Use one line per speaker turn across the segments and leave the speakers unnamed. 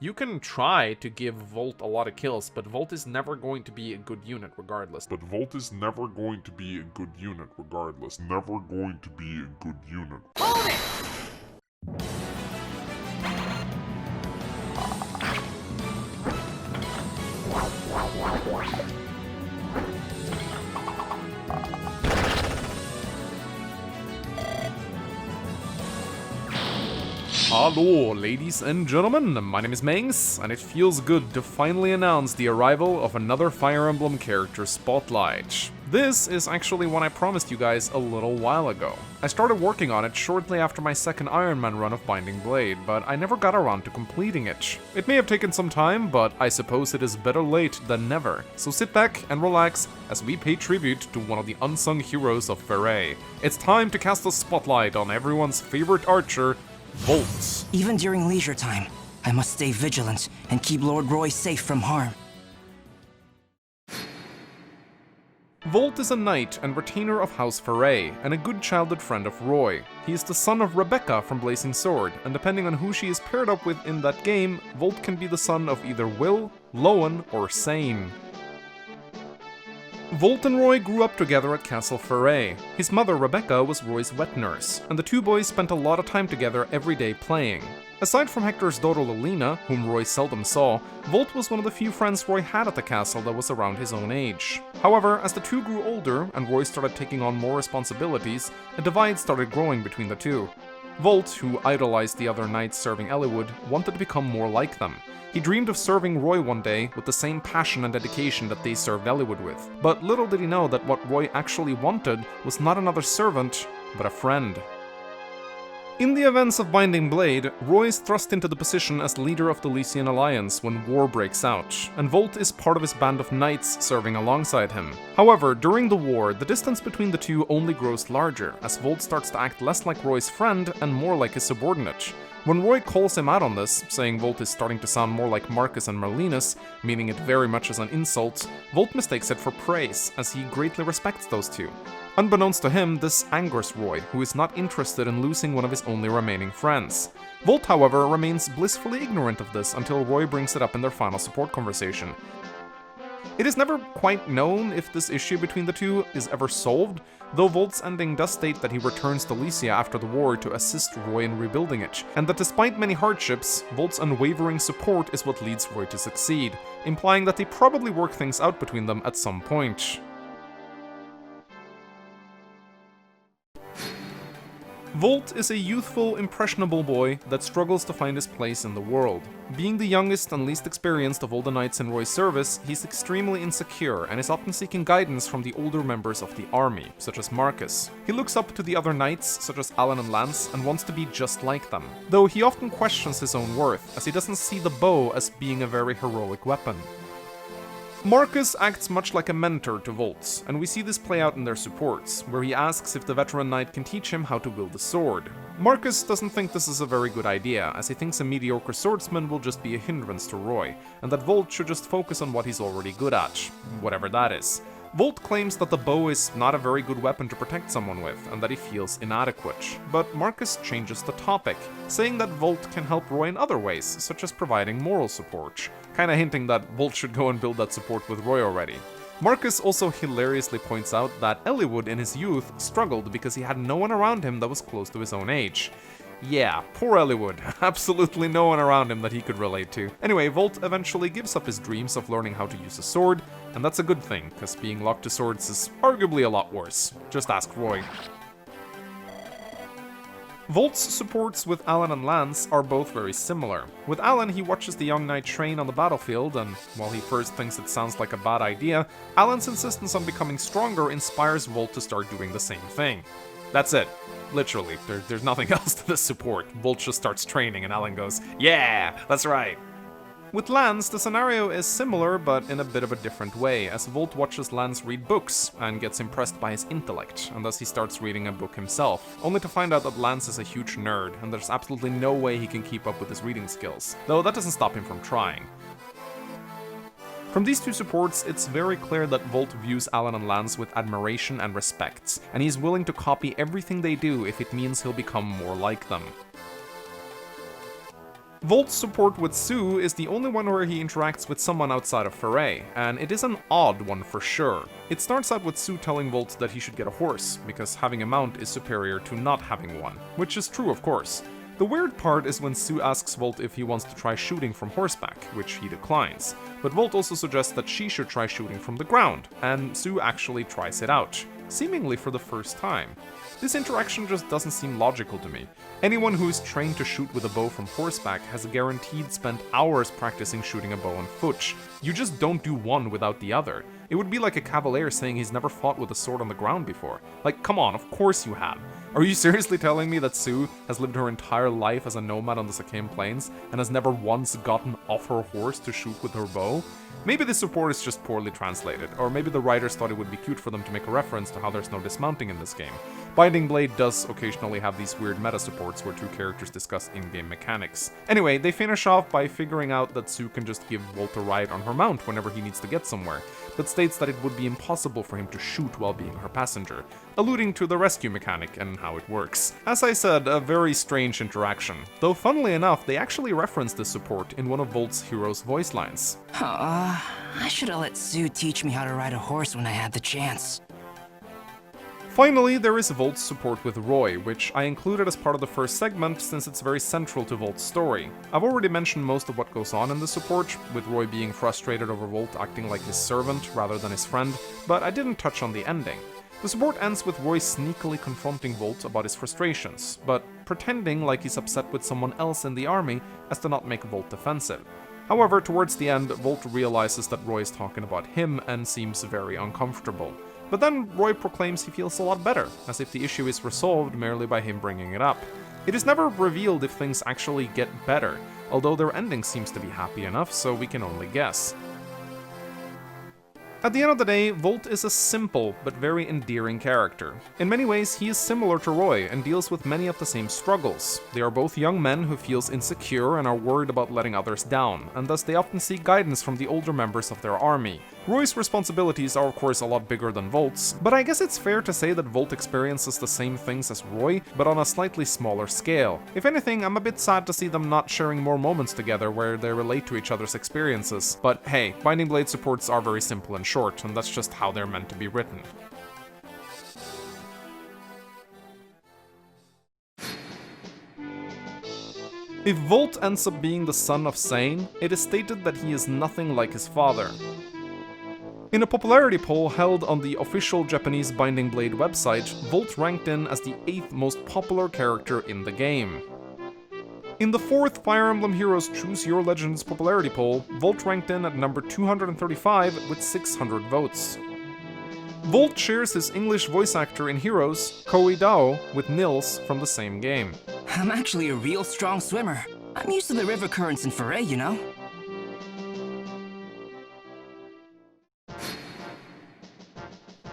You can try to give Wolt a lot of kills, but Wolt is never going to be a good unit regardless.
Never going to be a good unit.
Hold it!
Hello, ladies and gentlemen, my name is Mangs, and it feels good to finally announce the arrival of another Fire Emblem character spotlight. This is actually one I promised you guys a little while ago. I started working on it shortly after my second Iron Man run of Binding Blade, but I never got around to completing it. It may have taken some time, but I suppose it is better late than never. So sit back and relax as we pay tribute to one of the unsung heroes of Pherae. It's time to cast a spotlight on everyone's favorite archer, Wolt.
Even during leisure time, I must stay vigilant and keep Lord Roy safe from harm.
Wolt is a knight and retainer of House Pherae, and a good childhood friend of Roy. He is the son of Rebecca from Blazing Sword, and depending on who she is paired up with in that game, Wolt can be the son of either Will, Lowen, or Sain. Wolt and Roy grew up together at Castle Pherae. His mother, Rebecca, was Roy's wet nurse, and the two boys spent a lot of time together every day playing. Aside from Hector's daughter Lilina, whom Roy seldom saw, Wolt was one of the few friends Roy had at the castle that was around his own age. However, as the two grew older and Roy started taking on more responsibilities, a divide started growing between the two. Wolt, who idolized the other knights serving Eliwood, wanted to become more like them. He dreamed of serving Roy one day with the same passion and dedication that they served Eliwood with. But little did he know that what Roy actually wanted was not another servant, but a friend. In the events of Binding Blade, Roy is thrust into the position as leader of the Lycian Alliance when war breaks out, and Wolt is part of his band of knights serving alongside him. However, during the war, the distance between the two only grows larger, as Wolt starts to act less like Roy's friend and more like his subordinate. When Roy calls him out on this, saying Wolt is starting to sound more like Marcus and Merlinus, meaning it very much as an insult, Wolt mistakes it for praise, as he greatly respects those two. Unbeknownst to him, this angers Roy, who is not interested in losing one of his only remaining friends. Wolt, however, remains blissfully ignorant of this until Roy brings it up in their final support conversation. It is never quite known if this issue between the two is ever solved, though Volt's ending does state that he returns to Lycia after the war to assist Roy in rebuilding it, and that despite many hardships, Volt's unwavering support is what leads Roy to succeed, implying that they probably work things out between them at some point. Wolt is a youthful, impressionable boy that struggles to find his place in the world. Being the youngest and least experienced of all the knights in Roy's service, he's extremely insecure and is often seeking guidance from the older members of the army, such as Marcus. He looks up to the other knights, such as Alan and Lance, and wants to be just like them, though he often questions his own worth, as he doesn't see the bow as being a very heroic weapon. Marcus acts much like a mentor to Wolt, and we see this play out in their supports, where he asks if the veteran knight can teach him how to wield a sword. Marcus doesn't think this is a very good idea, as he thinks a mediocre swordsman will just be a hindrance to Roy, and that Wolt should just focus on what he's already good at, whatever that is. Wolt claims that the bow is not a very good weapon to protect someone with, and that he feels inadequate. But Marcus changes the topic, saying that Wolt can help Roy in other ways, such as providing moral support, kinda hinting that Wolt should go and build that support with Roy already. Marcus also hilariously points out that Eliwood in his youth struggled because he had no one around him that was close to his own age. Yeah, poor Eliwood. Absolutely no one around him that he could relate to. Anyway, Wolt eventually gives up his dreams of learning how to use a sword, and that's a good thing, because being locked to swords is arguably a lot worse. Just ask Roy. Volt's supports with Alan and Lance are both very similar. With Alan, he watches the young knight train on the battlefield, and while he first thinks it sounds like a bad idea, Alan's insistence on becoming stronger inspires Wolt to start doing the same thing. That's it. Literally, there's nothing else to this support. Wolt just starts training and Alan goes, "Yeah, that's right." With Lance, the scenario is similar, but in a bit of a different way, as Wolt watches Lance read books and gets impressed by his intellect, and thus he starts reading a book himself, only to find out that Lance is a huge nerd, and there's absolutely no way he can keep up with his reading skills, though that doesn't stop him from trying. From these two supports, it's very clear that Wolt views Alan and Lance with admiration and respect, and he's willing to copy everything they do if it means he'll become more like them. Volt's support with Sue is the only one where he interacts with someone outside of Pherae, and it is an odd one for sure. It starts out with Sue telling Volt that he should get a horse, because having a mount is superior to not having one, which is true of course. The weird part is when Sue asks Volt if he wants to try shooting from horseback, which he declines, but Volt also suggests that she should try shooting from the ground, and Sue actually tries it out, seemingly for the first time. This interaction just doesn't seem logical to me. Anyone who is trained to shoot with a bow from horseback has guaranteed spent hours practicing shooting a bow on foot. You just don't do one without the other. It would be like a cavalier saying he's never fought with a sword on the ground before. Like, come on, of course you have. Are you seriously telling me that Sue has lived her entire life as a nomad on the Sain Plains and has never once gotten off her horse to shoot with her bow? Maybe this support is just poorly translated, or maybe the writers thought it would be cute for them to make a reference to how there's no dismounting in this game. Binding Blade does occasionally have these weird meta supports where two characters discuss in-game mechanics. Anyway, they finish off by figuring out that Sue can just give Wolt a ride on her mount whenever he needs to get somewhere, but states that it would be impossible for him to shoot while being her passenger, alluding to the rescue mechanic and how it works. As I said, a very strange interaction, though funnily enough, they actually reference this support in one of Volt's hero's voice lines.
I should have let Sue teach me how to ride a horse when I had the chance.
Finally, there is Volt's support with Roy, which I included as part of the first segment since it's very central to Volt's story. I've already mentioned most of what goes on in the support, with Roy being frustrated over Volt acting like his servant rather than his friend, but I didn't touch on the ending. The support ends with Roy sneakily confronting Volt about his frustrations, but pretending like he's upset with someone else in the army as to not make Volt defensive. However, towards the end, Volt realizes that Roy is talking about him and seems very uncomfortable. But then Roy proclaims he feels a lot better, as if the issue is resolved merely by him bringing it up. It is never revealed if things actually get better, although their ending seems to be happy enough, so we can only guess. At the end of the day, Volt is a simple but very endearing character. In many ways, he is similar to Roy and deals with many of the same struggles. They are both young men who feel insecure and are worried about letting others down, and thus they often seek guidance from the older members of their army. Roy's responsibilities are of course a lot bigger than Volt's, but I guess it's fair to say that Volt experiences the same things as Roy, but on a slightly smaller scale. If anything, I'm a bit sad to see them not sharing more moments together where they relate to each other's experiences, but hey, Binding Blade supports are very simple and short, and that's just how they're meant to be written. If Volt ends up being the son of Sain, it is stated that he is nothing like his father. In a popularity poll held on the official Japanese Binding Blade website, Volt ranked in as the 8th most popular character in the game. In the 4th Fire Emblem Heroes Choose Your Legends popularity poll, Volt ranked in at number 235 with 600 votes. Volt shares his English voice actor in Heroes, Koei Dao, with Nils from the same game.
I'm actually a real strong swimmer. I'm used to the river currents in Pherae, you know?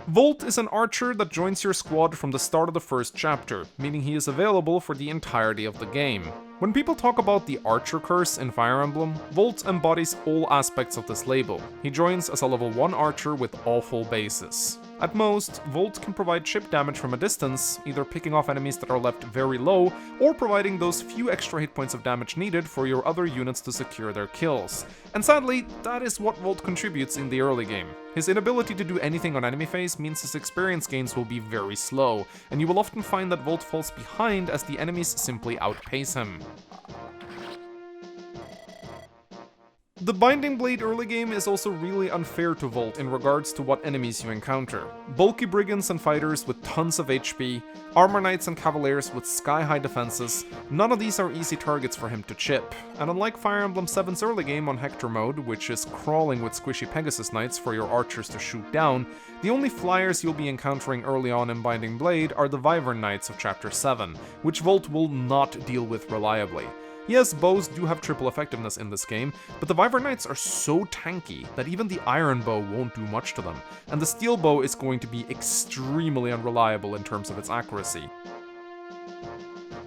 Volt is an archer that joins your squad from the start of the first chapter, meaning he is available for the entirety of the game. When people talk about the archer curse in Fire Emblem, Volt embodies all aspects of this label. He joins as a level 1 archer with awful bases. At most, Volt can provide chip damage from a distance, either picking off enemies that are left very low, or providing those few extra hit points of damage needed for your other units to secure their kills. And sadly, that is what Volt contributes in the early game. His inability to do anything on enemy phase means his experience gains will be very slow, and you will often find that Volt falls behind as the enemies simply outpace him. The Binding Blade early game is also really unfair to Volt in regards to what enemies you encounter. Bulky brigands and fighters with tons of HP, armor knights and cavaliers with sky-high defenses, none of these are easy targets for him to chip. And unlike Fire Emblem 7's early game on Hector mode, which is crawling with squishy Pegasus knights for your archers to shoot down, the only flyers you'll be encountering early on in Binding Blade are the Wyvern Knights of Chapter 7, which Volt will not deal with reliably. Yes, bows do have triple effectiveness in this game, but the Wyvern Knights are so tanky that even the Iron Bow won't do much to them, and the Steel Bow is going to be extremely unreliable in terms of its accuracy.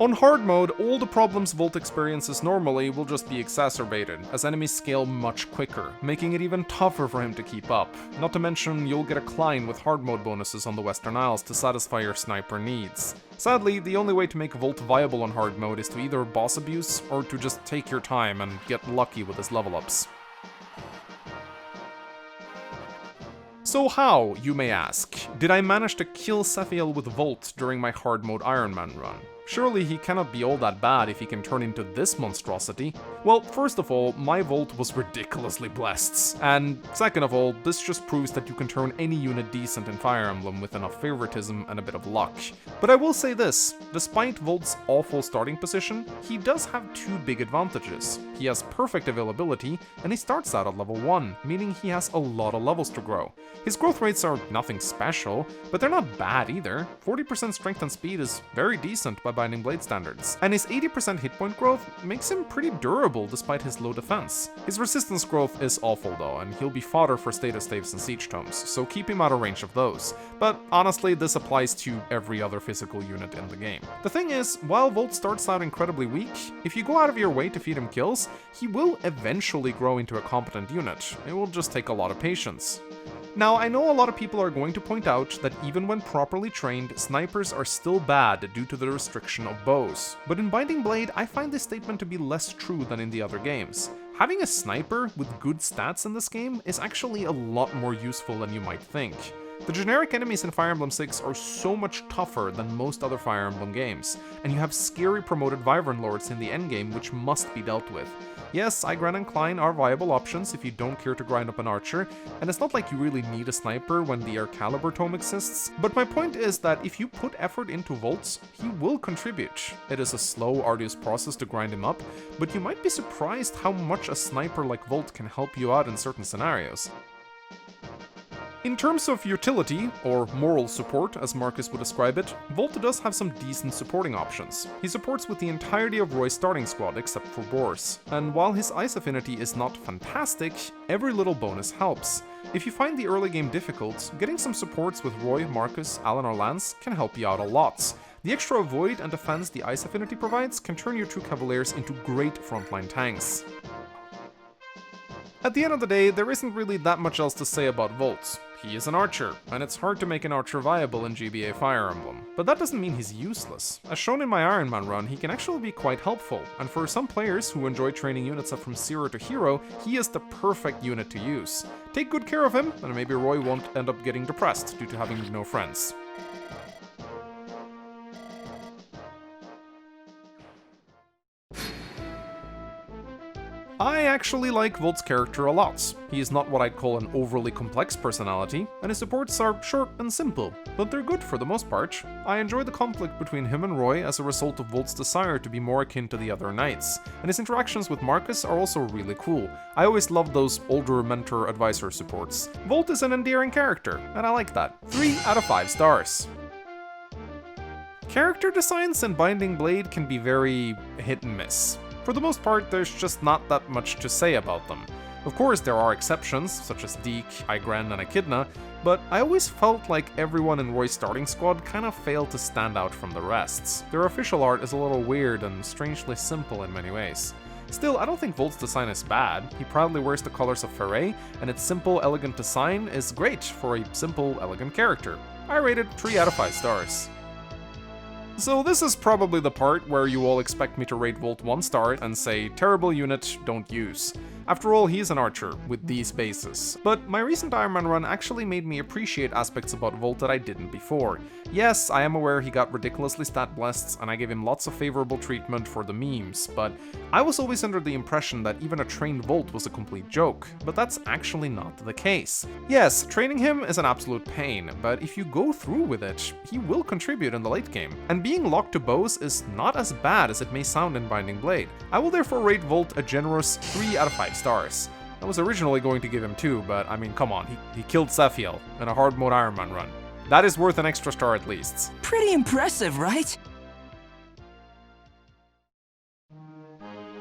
On hard mode, all the problems Wolt experiences normally will just be exacerbated, as enemies scale much quicker, making it even tougher for him to keep up. Not to mention, you'll get a Caelin with hard mode bonuses on the Western Isles to satisfy your sniper needs. Sadly, the only way to make Wolt viable on hard mode is to either boss abuse, or to just take your time and get lucky with his level ups. So how, you may ask, did I manage to kill Safiel with Wolt during my hard mode Iron Man run? Surely he cannot be all that bad if he can turn into this monstrosity. Well, first of all, my Wolt was ridiculously blessed, and second of all, this just proves that you can turn any unit decent in Fire Emblem with enough favoritism and a bit of luck. But I will say this, despite Volt's awful starting position, he does have two big advantages. He has perfect availability, and he starts out at level 1, meaning he has a lot of levels to grow. His growth rates are nothing special, but they're not bad either. 40% strength and speed is very decent by Binding Blade standards, and his 80% hit point growth makes him pretty durable despite his low defense. His resistance growth is awful though, and he'll be fodder for status staves and siege tomes, so keep him out of range of those. But honestly, this applies to every other physical unit in the game. The thing is, while Wolt starts out incredibly weak, if you go out of your way to feed him kills, he will eventually grow into a competent unit. It will just take a lot of patience. Now, I know a lot of people are going to point out that even when properly trained, snipers are still bad due to the restriction of bows. But in Binding Blade, I find this statement to be less true than in the other games. Having a sniper with good stats in this game is actually a lot more useful than you might think. The generic enemies in Fire Emblem 6 are so much tougher than most other Fire Emblem games, and you have scary promoted Wyvern Lords in the endgame which must be dealt with. Yes, Igran and Caelin are viable options if you don't care to grind up an archer, and it's not like you really need a sniper when the Air Caliber tome exists, but my point is that if you put effort into Volts, he will contribute. It is a slow, arduous process to grind him up, but you might be surprised how much a sniper like Wolt can help you out in certain scenarios. In terms of utility, or moral support as Marcus would describe it, Wolt does have some decent supporting options. He supports with the entirety of Roy's starting squad except for Boars, and while his ice affinity is not fantastic, every little bonus helps. If you find the early game difficult, getting some supports with Roy, Marcus, Alan or Lance can help you out a lot. The extra avoid and defense the ice affinity provides can turn your two cavaliers into great frontline tanks. At the end of the day, there isn't really that much else to say about Wolt. He is an archer, and it's hard to make an archer viable in GBA Fire Emblem. But that doesn't mean he's useless. As shown in my Iron Man run, he can actually be quite helpful, and for some players who enjoy training units up from 0 to hero, he is the perfect unit to use. Take good care of him, and maybe Roy won't end up getting depressed due to having no friends. I actually like Volt's character a lot. He is not what I'd call an overly complex personality, and his supports are short and simple, but they're good for the most part. I enjoy the conflict between him and Roy as a result of Volt's desire to be more akin to the other knights, and his interactions with Marcus are also really cool. I always loved those older mentor-advisor supports. Wolt is an endearing character, and I like that. 3 out of 5 stars. Character designs in Binding Blade can be very hit and miss. For the most part, there's just not that much to say about them. Of course, there are exceptions, such as Deke, Igran, and Echidna, but I always felt like everyone in Roy's starting squad kind of failed to stand out from the rest. Their official art is a little weird and strangely simple in many ways. Still, I don't think Volt's design is bad. He proudly wears the colors of Pherae, and its simple, elegant design is great for a simple, elegant character. I rate it 3 out of 5 stars. So this is probably the part where you all expect me to rate Wolt 1 star and say, terrible unit, don't use. After all, he's an archer, with these bases. But my recent Iron Man run actually made me appreciate aspects about Wolt that I didn't before. Yes, I am aware he got ridiculously stat blessed, and I gave him lots of favorable treatment for the memes, but I was always under the impression that even a trained Wolt was a complete joke, but that's actually not the case. Yes, training him is an absolute pain, but if you go through with it, he will contribute in the late game, and being locked to bows is not as bad as it may sound in Binding Blade. I will therefore rate Wolt a generous 3 out of 5 stars. I was originally going to give him 2, but I mean, come on, he killed Safiel in a hard mode Iron Man run. That is worth an extra star at least.
Pretty impressive, right?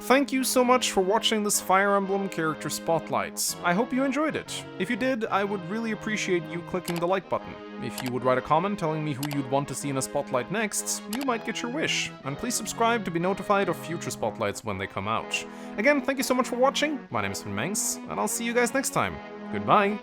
Thank you so much for watching this Fire Emblem character spotlight. I hope you enjoyed it. If you did, I would really appreciate you clicking the like button. If you would write a comment telling me who you'd want to see in a spotlight next, you might get your wish. And please subscribe to be notified of future spotlights when they come out. Again, thank you so much for watching. My name is Manx, and I'll see you guys next time. Goodbye.